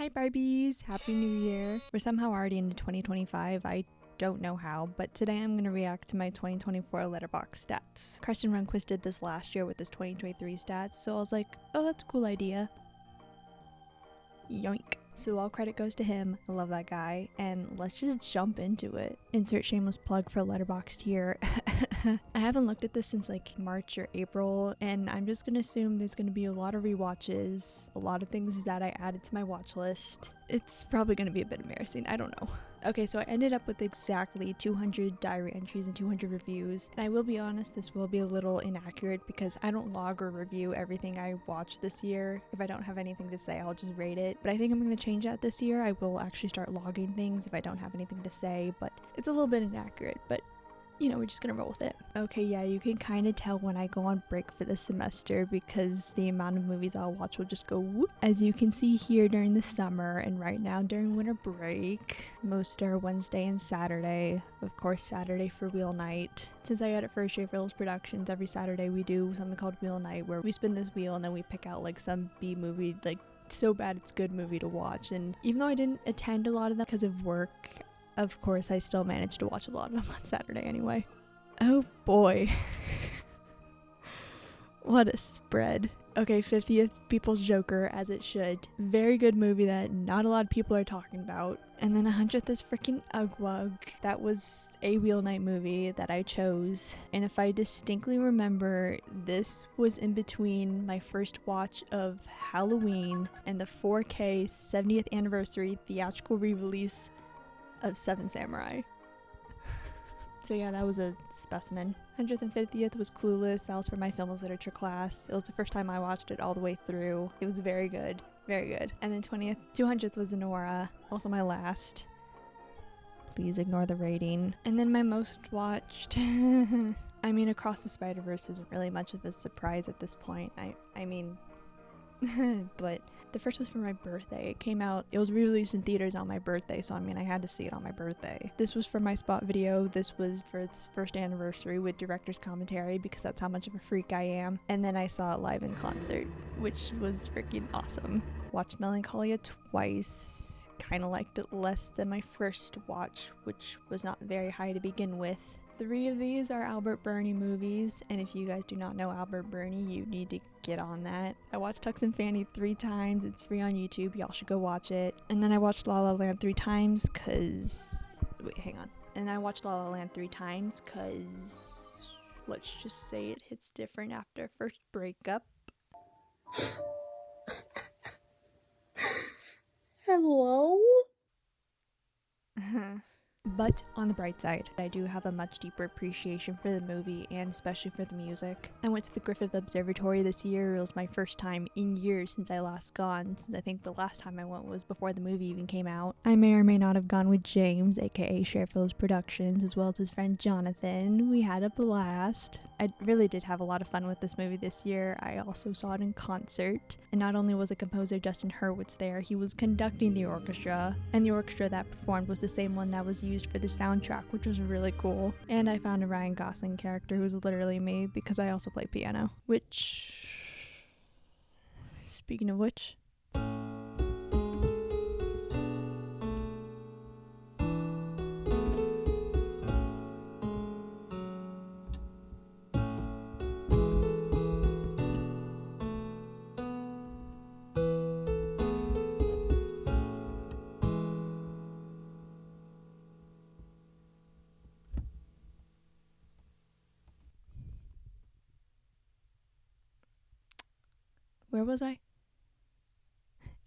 Hi Barbies! Happy New Year! We're somehow already into 2025. I don't know how, but today I'm going to react to my 2024 Letterboxd stats. Carson Runquist did this last year with his 2023 stats, so I was like, oh, that's a cool idea. Yoink. So all credit goes to him. I love that guy, and let's just jump into it. Insert shameless plug for Letterboxd here. I haven't looked at this since like March or April, and I'm just gonna assume there's gonna be a lot of rewatches, a lot of things that I added to my watch list. It's probably gonna be a bit embarrassing, I don't know. Okay, so I ended up with exactly 200 diary entries and 200 reviews, and I will be honest, this will be a little inaccurate because I don't log or review everything I watched this year. If I don't have anything to say, I'll just rate it, but I think I'm going to change that this year. I will actually start logging things if I don't have anything to say, but it's a little bit inaccurate, but you know, we're just gonna roll with it. Okay, yeah, you can kind of tell when I go on break for the semester because the amount of movies I'll watch will just go whoop. As you can see here during the summer and right now during winter break, most are Wednesday and Saturday. Of course, Saturday for wheel night. Since I edit for Schaefer's Productions, every Saturday we do something called wheel night where we spin this wheel and then we pick out like some B movie, like so bad it's good movie to watch. And even though I didn't attend a lot of them because of work, of course, I still managed to watch a lot of them on Saturday anyway. Oh boy. What a spread. Okay, 50th People's Joker, as it should. Very good movie that not a lot of people are talking about. And then 100th is freaking Ugwug. That was a wheel night movie that I chose. And if I distinctly remember, this was in between my first watch of Halloween and the 4K 70th anniversary theatrical re-release of Seven Samurai. So yeah, that was a specimen. 100th and 50th was Clueless. That was for my film and literature class. It was the first time I watched it all the way through. It was very good. Very good. And then 200th was Nora. Also my last. Please ignore the rating. And then my most watched. I mean, Across the Spider-Verse isn't really much of a surprise at this point. I mean, but the first was for my birthday. It was re-released in theaters on my birthday, so I mean I had to see it on my birthday. This was for my spot video. This was for its first anniversary with director's commentary because that's how much of a freak I am. And then I saw it live in concert, which was freaking awesome. Watched Melancholia twice. Kind of liked it less than my first watch, which was not very high to begin with. 3 of these are Albert Burney movies, and if you guys do not know Albert Burney, you need to get on that. I watched Tux and Fanny 3 times. It's free on YouTube. Y'all should go watch it. And then I watched La La Land 3 times cause... Wait, hang on. And I watched La La Land 3 times cause... Let's just say it hits different after first breakup. Hello? But on the bright side, I do have a much deeper appreciation for the movie and especially for the music. I went to the Griffith Observatory this year. It was my first time in years since I last gone, since I think the last time I went was before the movie even came out. I may or may not have gone with James, aka Schaefer's Productions, as well as his friend Jonathan. We had a blast. I really did have a lot of fun with this movie this year. I also saw it in concert, and not only was the composer Justin Hurwitz there, he was conducting the orchestra, and the orchestra that performed was the same one that was used for the soundtrack, which was really cool. And I found a Ryan Gosling character who was literally me because I also play piano, which, speaking of which, where was I?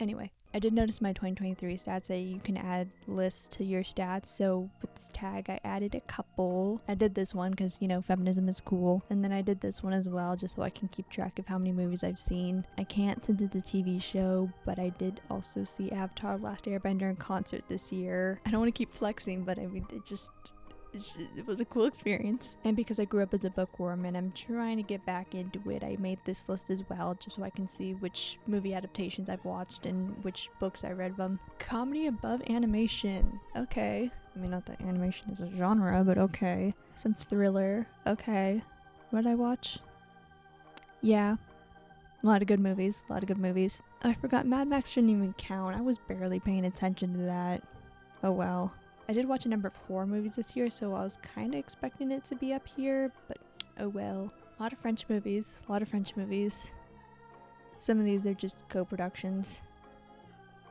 Anyway, I did notice my 2023 stats that you can add lists to your stats, so with this tag I added a couple. I did this one because, you know, feminism is cool, and then I did this one as well just so I can keep track of how many movies I've seen. I can't since it's a TV show, but I did also see Avatar: Last Airbender in concert this year. I don't want to keep flexing, but I mean, it was a cool experience. And because I grew up as a bookworm and I'm trying to get back into it, I made this list as well just so I can see which movie adaptations I've watched and which books I read them. Comedy above animation. Okay. I mean, not that animation is a genre, but okay. Some thriller. Okay. What did I watch? Yeah. A lot of good movies. I forgot Mad Max shouldn't even count. I was barely paying attention to that. Oh well. I did watch a number of horror movies this year, so I was kind of expecting it to be up here, but oh well. A lot of French movies. Some of these are just co-productions.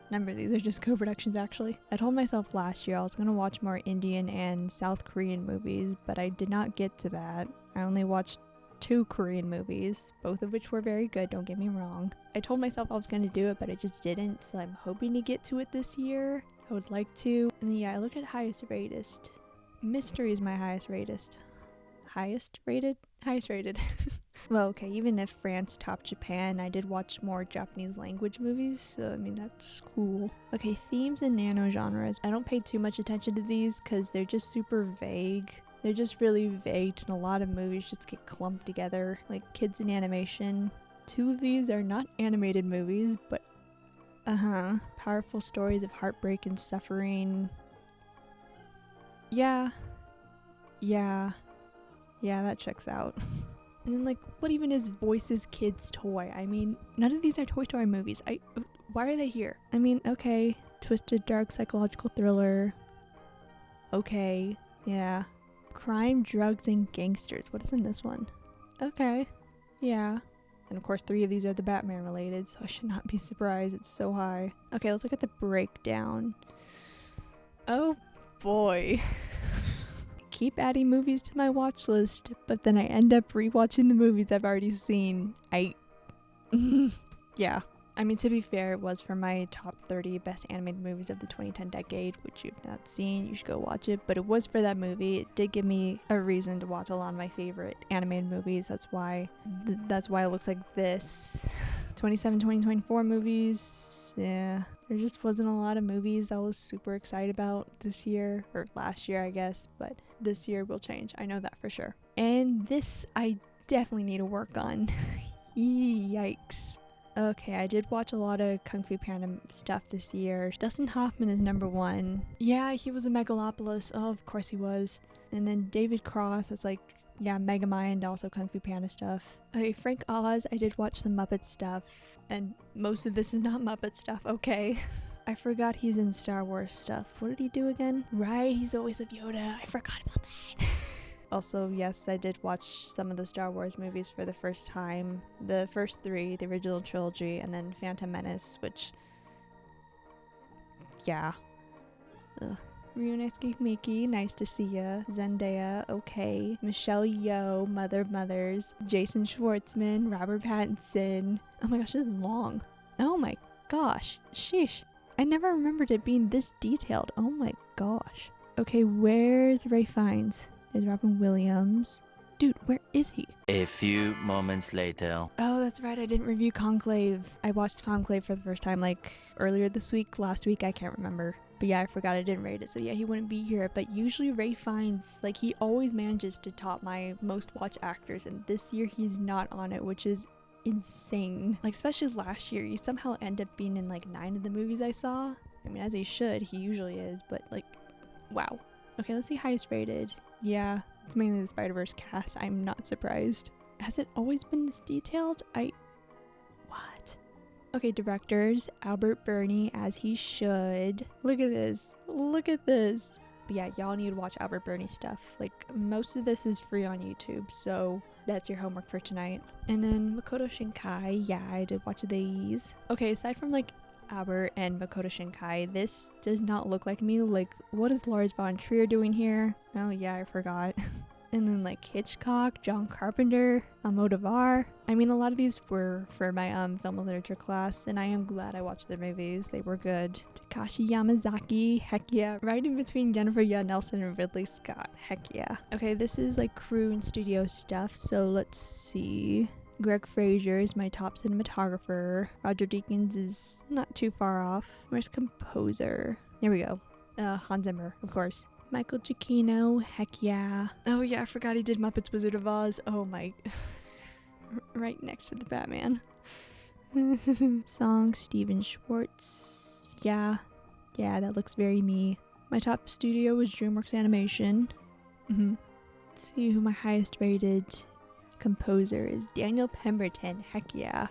A number of these are just co-productions, actually. I told myself last year I was going to watch more Indian and South Korean movies, but I did not get to that. I only watched 2 Korean movies, both of which were very good, don't get me wrong. I told myself I was going to do it, but I just didn't, so I'm hoping to get to it this year. I would like to. And then, yeah, I looked at highest rated. Mystery is my highest rated. Highest rated? Well, okay, even if France topped Japan, I did watch more Japanese language movies, so I mean, that's cool. Okay, themes and nano genres. I don't pay too much attention to these because they're just super vague. They're just really vague, and a lot of movies just get clumped together, like kids in animation. 2 of these are not animated movies, but powerful stories of heartbreak and suffering. Yeah, that checks out. And then, like, what even is Voices Kids Toy? I mean, none of these are Toy Story movies. Why are they here? I mean, okay, twisted, dark, psychological thriller. Okay, yeah. Crime, drugs, and gangsters. What is in this one? Okay, yeah. And of course 3 of these are the Batman related, so I should not be surprised. It's so high. Okay, let's look at the breakdown. Oh boy. Keep adding movies to my watch list, but then I end up rewatching the movies I've already seen. Yeah. I mean, to be fair, it was for my top 30 best animated movies of the 2010 decade, which you've not seen, you should go watch it. But it was for that movie. It did give me a reason to watch a lot of my favorite animated movies. That's why it looks like this. 2024 movies, yeah. There just wasn't a lot of movies I was super excited about this year, or last year, I guess. But this year will change. I know that for sure. And this I definitely need to work on. Yikes. Okay, I did watch a lot of Kung Fu Panda stuff this year. Dustin Hoffman is number 1. Yeah, he was a Megalopolis. Oh, of course he was. And then David Cross, that's like, yeah, Megamind, also Kung Fu Panda stuff. Okay, Frank Oz, I did watch some Muppet stuff. And most of this is not Muppet stuff, okay. I forgot he's in Star Wars stuff. What did he do again? Right, he's always with Yoda. I forgot about that. Also, yes, I did watch some of the Star Wars movies for the first time. The first 3, the original trilogy, and then Phantom Menace, which... yeah. Ugh. Ryunosuke Miki, nice to see ya. Zendaya, okay. Michelle Yeoh, Mother of Mothers. Jason Schwartzman, Robert Pattinson. Oh my gosh, this is long. Oh my gosh. Sheesh. I never remembered it being this detailed. Oh my gosh. Okay, where's Ray Fiennes? There's Robin Williams. Dude, where is he? A few moments later. Oh, that's right. I didn't review Conclave. I watched Conclave for the first time like earlier this week, last week. I can't remember. But yeah, I forgot I didn't rate it. So yeah, he wouldn't be here. But usually Ray Fiennes, like, he always manages to top my most watched actors. And this year he's not on it, which is insane. Like, especially last year, he somehow ended up being in like 9 of the movies I saw. I mean, as he should. He usually is. But like, wow. Okay, let's see highest rated. Yeah, it's mainly the Spider-Verse cast. I'm not surprised. Has it always been this detailed? What? Okay, directors. Albert Burney, as he should. Look at this. Look at this. But yeah, y'all need to watch Albert Burney stuff. Like, most of this is free on YouTube, so that's your homework for tonight. And then Makoto Shinkai. Yeah, I did watch these. Okay, aside from like Albert and Makoto Shinkai, this does not look like me. Like, what is Lars von Trier doing here? Oh yeah, I forgot. And then like Hitchcock, John Carpenter, Almodovar. I mean, a lot of these were for my film and literature class, and I am glad I watched their movies. They were good. Takashi Yamazaki, heck yeah. Right in between Jennifer Yuh Nelson and Ridley Scott, heck yeah. Okay, this is like crew and studio stuff, so let's see. Greg Fraser is my top cinematographer. Roger Deakins is not too far off. Where's composer? There we go. Hans Zimmer, of course. Michael Giacchino, heck yeah. Oh yeah, I forgot he did Muppets Wizard of Oz. Oh my. Right next to the Batman. Song, Steven Schwartz. Yeah, that looks very me. My top studio was DreamWorks Animation. Let's see who my highest rated composer is. Daniel Pemberton, heck yeah.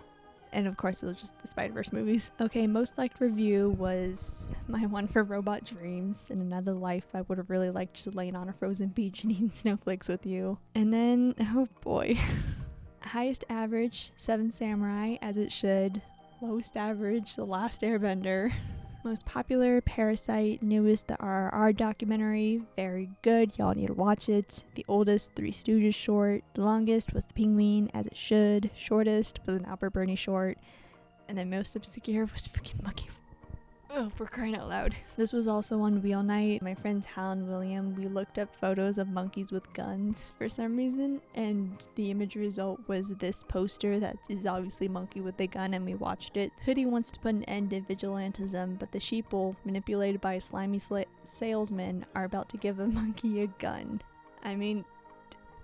And of course, it was just the Spider-Verse movies. Okay, most liked review was my one for Robot Dreams. In another life, I would have really liked just laying on a frozen beach and eating snowflakes with you. And then, oh boy. Highest average, Seven Samurai, as it should. Lowest average, The Last Airbender. Most popular, Parasite. Newest, the RRR documentary. Very good, y'all need to watch it. The oldest, Three Stooges short. The longest was The Penguin, as it should. Shortest was an Albert Burney short. And then most obscure was freaking Monkey. Oh, we're crying out loud. This was also on Wheel Night. My friends Hal and William, we looked up photos of monkeys with guns for some reason, and the image result was this poster that is obviously a monkey with a gun, and we watched it. Hoodie wants to put an end to vigilantism, but the sheeple, manipulated by a slimy salesman, are about to give a monkey a gun. I mean,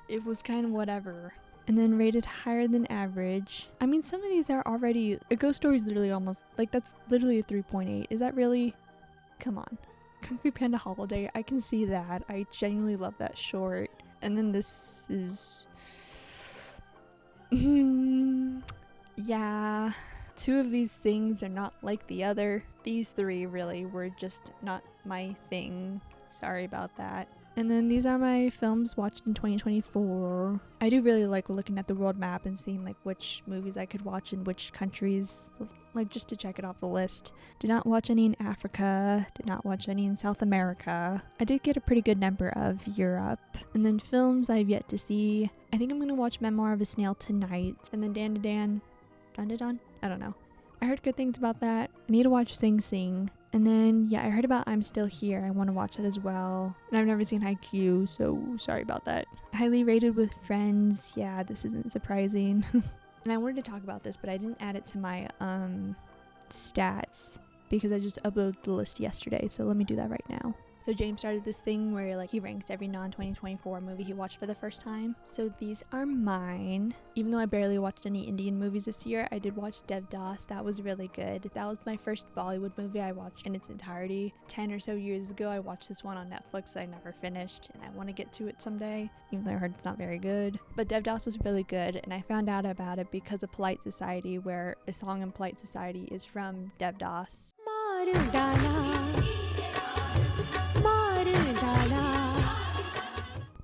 it was kind of whatever. And then rated higher than average. I mean, some of these are already... A Ghost Story is literally almost... Like, that's literally a 3.8. Is that really... Come on. Kung Fu Panda Holiday. I can see that. I genuinely love that short. And then this is... yeah. Two of these things are not like the other. These three really were just not my thing. Sorry about that. And then these are my films watched in 2024. I do really like looking at the world map and seeing like which movies I could watch in which countries, like just to check it off the list. Did not watch any in Africa, did not watch any in South America. I did get a pretty good number of Europe. And then films I've yet to see. I think I'm gonna watch Memoir of a Snail tonight. And then Dan to Dan, I don't know. I heard good things about that. I need to watch Sing Sing. And then, yeah, I heard about I'm Still Here. I want to watch it as well. And I've never seen Haikyuu, so sorry about that. Highly rated with friends. Yeah, this isn't surprising. And I wanted to talk about this, but I didn't add it to my stats because I just uploaded the list yesterday. So let me do that right now. So James started this thing where like he ranks every non-2024 movie he watched for the first time. So these are mine. Even though I barely watched any Indian movies this year, I did watch Devdas. That was really good. That was my first Bollywood movie I watched in its entirety. 10 or so years ago, I watched this one on Netflix that I never finished, and I want to get to it someday, even though I heard it's not very good. But Devdas was really good, and I found out about it because of Polite Society, where a song in Polite Society is from Devdas.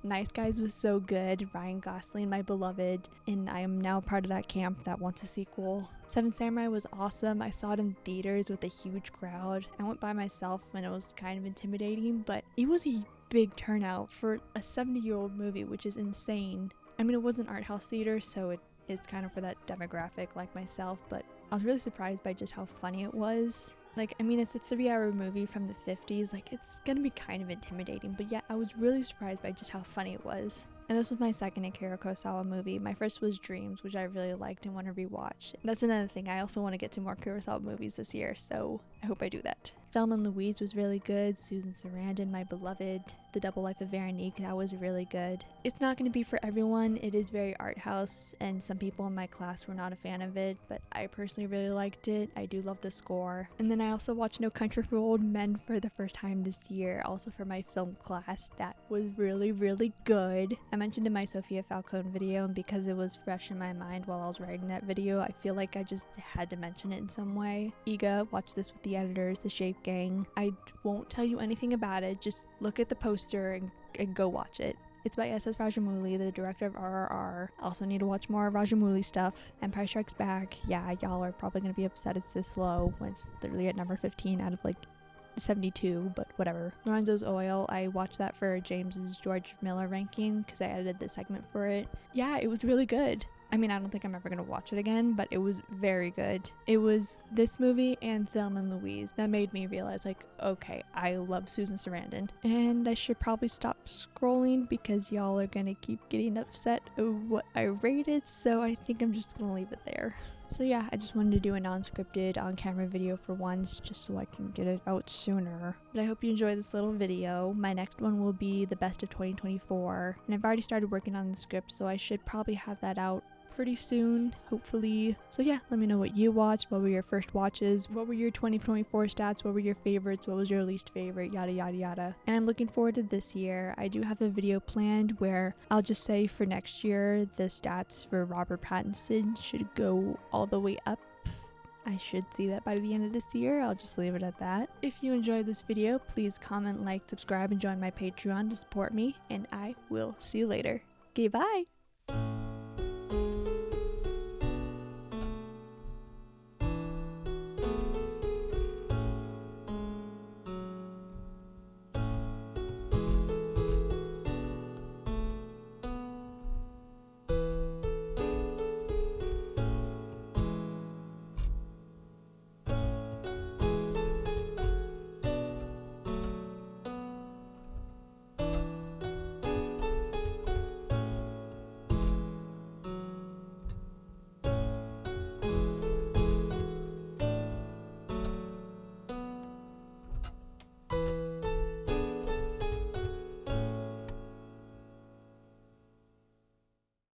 Nice Guys was so good. Ryan Gosling, my beloved, and I am now part of that camp that wants a sequel. Seven Samurai was awesome. I saw it in theaters with a huge crowd. I went by myself and it was kind of intimidating, but it was a big turnout for a 70-year-old movie, which is insane. I mean, it was an art house theater, so it's kind of for that demographic like myself, but I was really surprised by just how funny it was. Like, I mean, it's a 3-hour movie from the 50s. Like, it's gonna be kind of intimidating, but yeah, I was really surprised by just how funny it was. And this was my second Akira Kurosawa movie. My first was Dreams, which I really liked and want to rewatch. That's another thing. I also want to get to more Kurosawa movies this year, so I hope I do that. Thelma and Louise was really good. Susan Sarandon, my beloved. The Double Life of Veronique, that was really good. It's not going to be for everyone. It is very art house, and some people in my class were not a fan of it, but I personally really liked it. I do love the score. And then I also watched No Country for Old Men for the first time this year, also for my film class. That was really, really good. I mentioned in my Sophia Falcone video, and because it was fresh in my mind while I was writing that video, I feel like I just had to mention it in some way. Iga, watch this with the editors, the Shape Gang. I won't tell you anything about it, just look at the poster and go watch it. It's by S.S. Rajamouli, the director of RRR. Also need to watch more Rajamouli stuff. Empire Strikes Back. Yeah, y'all are probably going to be upset it's this low when it's literally at number 15 out of like 72, but whatever. Lorenzo's Oil, I watched that for James's George Miller ranking because I edited the segment for it. Yeah, it was really good. I mean, I don't think I'm ever going to watch it again, but it was very good. It was this movie and Thelma and Louise that made me realize, like, okay, I love Susan Sarandon. And I should probably stop scrolling because y'all are going to keep getting upset of what I rated, so I think I'm just going to leave it there. So yeah, I just wanted to do a non-scripted on-camera video for once, just so I can get it out sooner. But I hope you enjoyed this little video. My next one will be the best of 2024, and I've already started working on the script, so I should probably have that out pretty soon, hopefully. So yeah, let me know what you watched, what were your first watches, what were your 2024 stats, what were your favorites, what was your least favorite, yada yada yada. And I'm looking forward to this year. I do have a video planned where I'll just say for next year the stats for Robert Pattinson should go all the way up I should see that by the end of this year. I'll just leave it at that. If you enjoyed this video, please comment, like, subscribe, and join my Patreon to support me, and I will see you later. Okay, bye!